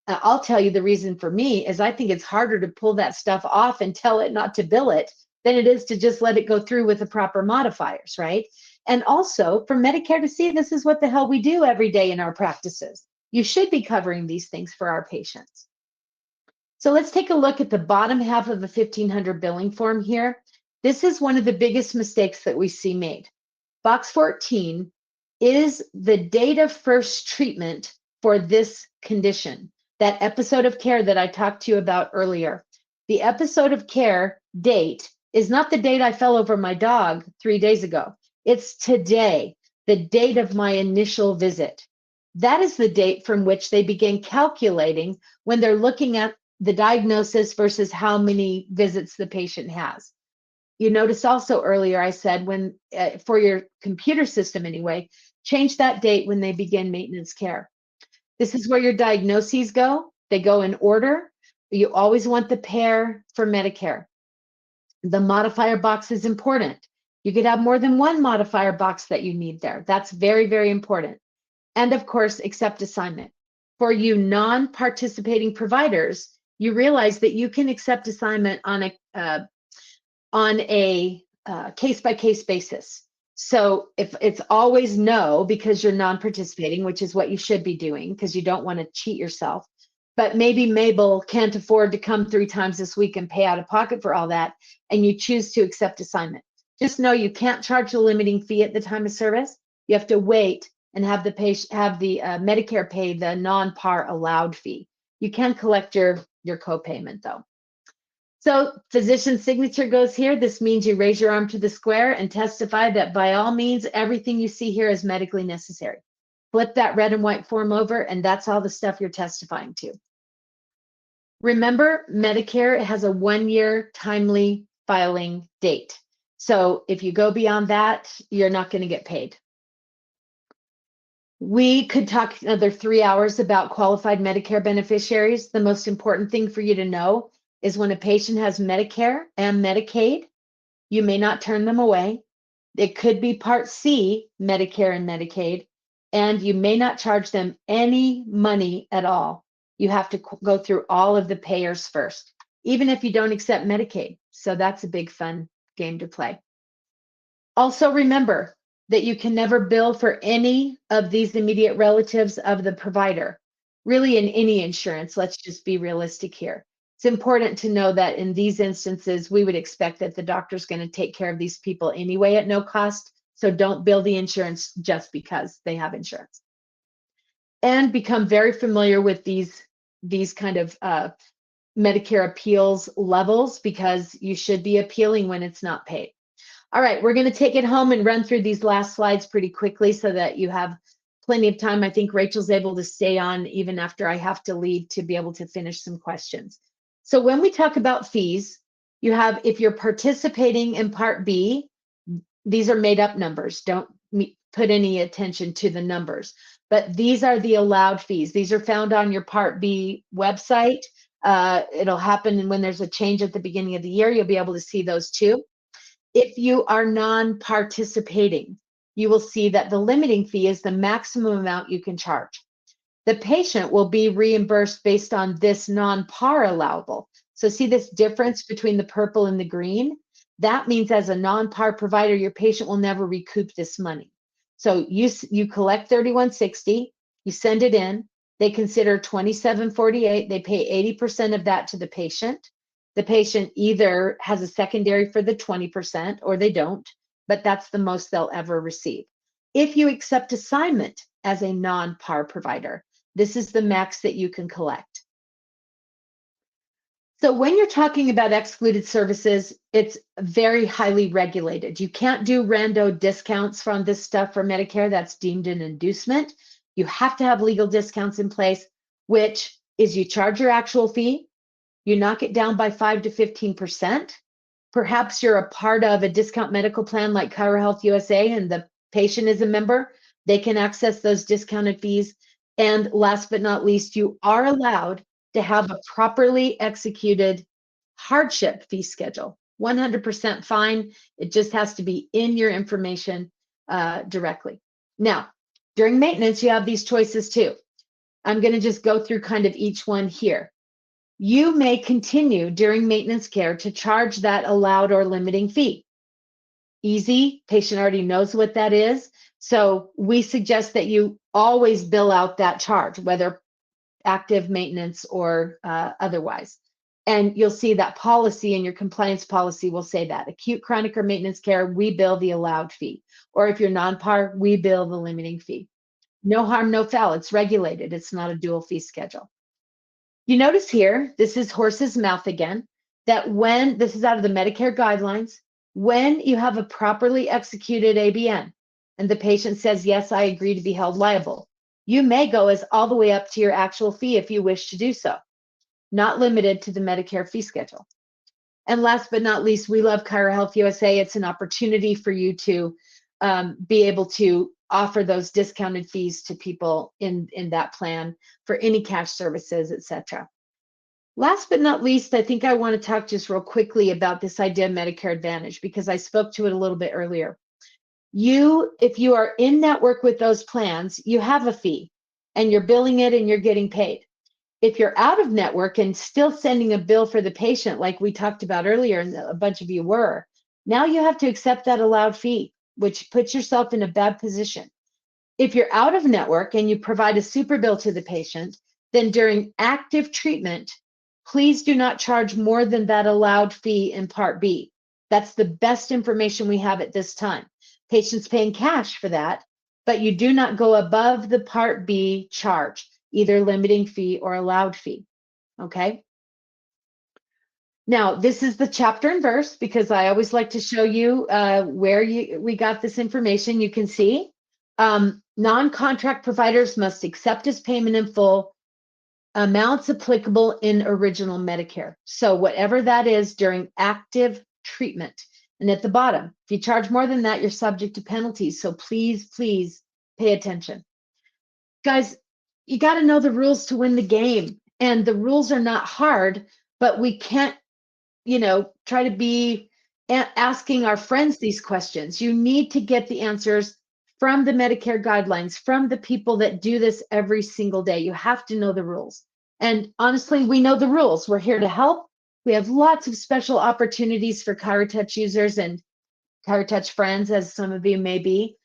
I'll tell you the reason for me is I think it's harder to pull that stuff off and tell it not to bill it than it is to just let it go through with the proper modifiers, right? And also for Medicare to see this is what the hell we do every day in our practices. You should be covering these things for our patients. So let's take a look at the bottom half of the 1500 billing form here. This is one of the biggest mistakes that we see made. Box 14 is the date of first treatment for this condition, that episode of care that I talked to you about earlier. The episode of care date is not the date I fell over my dog 3 days ago. It's today, the date of my initial visit. That is the date from which they begin calculating when they're looking at the diagnosis versus how many visits the patient has. You notice also earlier I said when for your computer system anyway, change that date when they begin maintenance care. This is where your diagnoses go. They go in order. You always want the pair for Medicare. The modifier box is important. You could have more than one modifier box that you need there. That's very, very important. And of course, accept assignment. For you non-participating providers, you realize that you can accept assignment on a case-by-case basis. So if it's always no because you're non-participating, which is what you should be doing because you don't want to cheat yourself, but maybe Mabel can't afford to come 3 times this week and pay out of pocket for all that, and you choose to accept assignment. Just know you can't charge the limiting fee at the time of service. You have to wait and have the Medicare pay the non-par allowed fee. You can collect your copayment though. So physician signature goes here. This means you raise your arm to the square and testify that by all means, everything you see here is medically necessary. Flip that red and white form over, and that's all the stuff you're testifying to. Remember, Medicare has a 1-year timely filing date. So if you go beyond that, you're not going to get paid. We could talk another 3 hours about qualified Medicare beneficiaries. The most important thing for you to know is when a patient has Medicare and Medicaid, you may not turn them away. It could be Part C, Medicare and Medicaid, and you may not charge them any money at all. You have to go through all of the payers first, even if you don't accept Medicaid. So that's a big fun game to play. Also remember that you can never bill for any of these immediate relatives of the provider. Really in any insurance, let's just be realistic here. It's important to know that in these instances, we would expect that the doctor's going to take care of these people anyway at no cost. So don't bill the insurance just because they have insurance. And become very familiar with these kind of Medicare appeals levels because you should be appealing when it's not paid. All right, we're going to take it home and run through these last slides pretty quickly so that you have plenty of time. I think Rachel's able to stay on even after I have to leave to be able to finish some questions. So when we talk about fees, you have, if you're participating in Part B, these are made up numbers. Don't put any attention to the numbers, but these are the allowed fees. These are found on your Part B website. It'll happen when there's a change at the beginning of the year. You'll be able to see those too. If you are non-participating, you will see that the limiting fee is the maximum amount you can charge. The patient will be reimbursed based on this non-par allowable. So see this difference between the purple and the green? That means as a non-par provider, your patient will never recoup this money. So you collect $31.60, you send it in, they consider $27.48, they pay 80% of that to the patient. The patient either has a secondary for the 20% or they don't, but that's the most they'll ever receive. If you accept assignment as a non-par provider, this is the max that you can collect. So when you're talking about excluded services, it's very highly regulated. You can't do rando discounts from this stuff for Medicare. That's deemed an inducement. You have to have legal discounts in place, which is you charge your actual fee, you knock it down by 5 to 15%. Perhaps you're a part of a discount medical plan like Chiro Health USA and the patient is a member. They can access those discounted fees. And last but not least, you are allowed to have a properly executed hardship fee schedule. 100% fine. It just has to be in your information directly. Now, during maintenance, you have these choices too. I'm going to just go through kind of each one here. You may continue during maintenance care to charge that allowed or limiting fee. Easy, patient already knows what that is. So we suggest that you always bill out that charge, whether active maintenance or otherwise. And you'll see that policy in your compliance policy will say that acute, chronic, or maintenance care, we bill the allowed fee. Or if you're non-par, we bill the limiting fee. No harm, no foul. It's regulated. It's not a dual fee schedule. You notice here, this is horse's mouth again, that when, this is out of the Medicare guidelines, when you have a properly executed ABN and the patient says, yes, I agree to be held liable, you may go as all the way up to your actual fee if you wish to do so, not limited to the Medicare fee schedule. And last but not least, we love Chiro Health USA. It's an opportunity for you to be able to offer those discounted fees to people in that plan for any cash services, etc. Last but not least, I think I want to talk just real quickly about this idea of Medicare Advantage because I spoke to it a little bit earlier. If you are in network with those plans, you have a fee and you're billing it and you're getting paid. If you're out of network and still sending a bill for the patient, like we talked about earlier, and a bunch of you were, now you have to accept that allowed fee, which puts yourself in a bad position. If you're out of network and you provide a super bill to the patient, then during active treatment, please do not charge more than that allowed fee in Part B. That's the best information we have at this time. Patients paying cash for that, but you do not go above the Part B charge, either limiting fee or allowed fee, okay? Now, this is the chapter and verse because I always like to show you where we got this information. You can see non-contract providers must accept as payment in full amounts applicable in original Medicare. So whatever that is during active treatment. And at the bottom, if you charge more than that, you're subject to penalties. So please, please pay attention. Guys, you got to know the rules to win the game. And the rules are not hard, but we can't, try to be asking our friends these questions. You need to get the answers from the Medicare guidelines, from the people that do this every single day. You have to know the rules. And honestly, we know the rules. We're here to help. We have lots of special opportunities for ChiroTouch users and ChiroTouch friends, as some of you may be.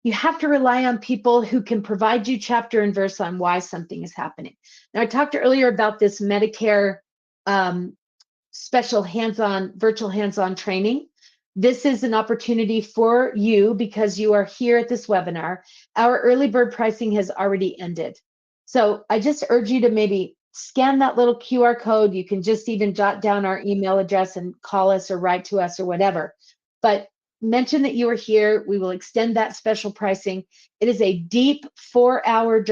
You have to rely on people who can provide you chapter and verse on why something is happening. Now, I talked earlier about this Medicare special virtual hands-on training. This is an opportunity for you because you are here at this webinar. Our early bird pricing has already ended. So I just urge you to maybe scan that little QR code. You can just even jot down our email address and call us or write to us or whatever. But mention that you are here. We will extend that special pricing. It is a deep 4-hour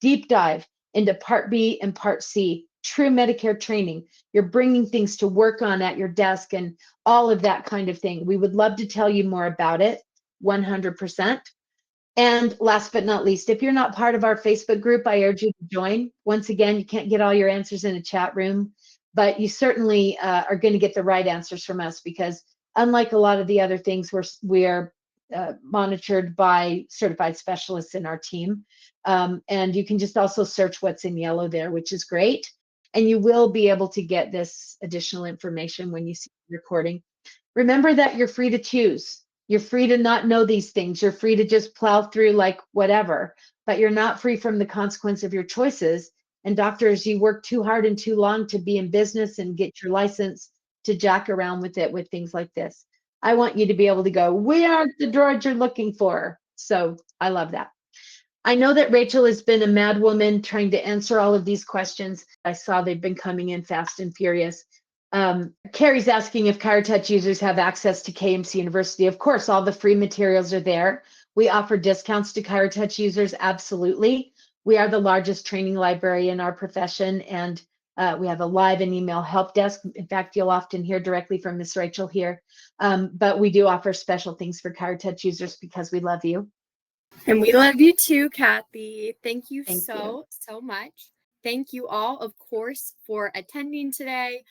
deep dive into Part B and Part C, true Medicare training. You're bringing things to work on at your desk and all of that kind of thing. We would love to tell you more about it, 100%. And last but not least, if you're not part of our Facebook group, I urge you to join. Once again, you can't get all your answers in a chat room, but you certainly are going to get the right answers from us, because unlike a lot of the other things, we're monitored by certified specialists in our team. And you can just also search what's in yellow there, which is great. And you will be able to get this additional information when you see the recording. Remember that you're free to choose. You're free to not know these things. You're free to just plow through like whatever, but you're not free from the consequence of your choices. And doctors, you work too hard and too long to be in business and get your license to jack around with it with things like this. I want you to be able to go, we aren't the droid you're looking for. So I love that. I know that Rachel has been a mad woman trying to answer all of these questions. I saw they've been coming in fast and furious. Carrie's asking if ChiroTouch users have access to KMC University. Of course, all the free materials are there. We offer discounts to ChiroTouch users, absolutely. We are the largest training library in our profession, and we have a live and email help desk. In fact, you'll often hear directly from Miss Rachel here. But we do offer special things for ChiroTouch users because we love you. And we love you too, Kathy. Thank you Thank you. so much. Thank you all, of course, for attending today.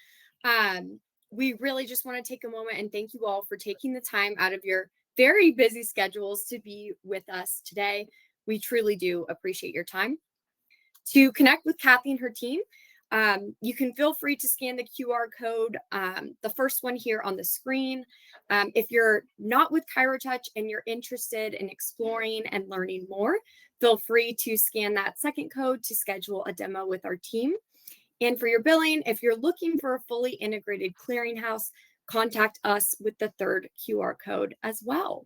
We really just want to take a moment and thank you all for taking the time out of your very busy schedules to be with us today. We truly do appreciate your time. To connect with Kathy and her team, you can feel free to scan the QR code, the first one here on the screen. If you're not with ChiroTouch and you're interested in exploring and learning more, feel free to scan that second code to schedule a demo with our team. And for your billing, if you're looking for a fully integrated clearinghouse, contact us with the third QR code as well.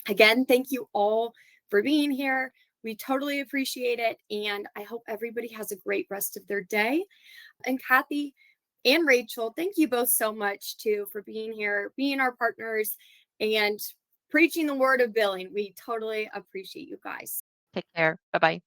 Again, thank you all for being here. We totally appreciate it. And I hope everybody has a great rest of their day. And Kathy and Rachel, thank you both so much too for being here, being our partners, and preaching the word of billing. We totally appreciate you guys. Take care. Bye-bye.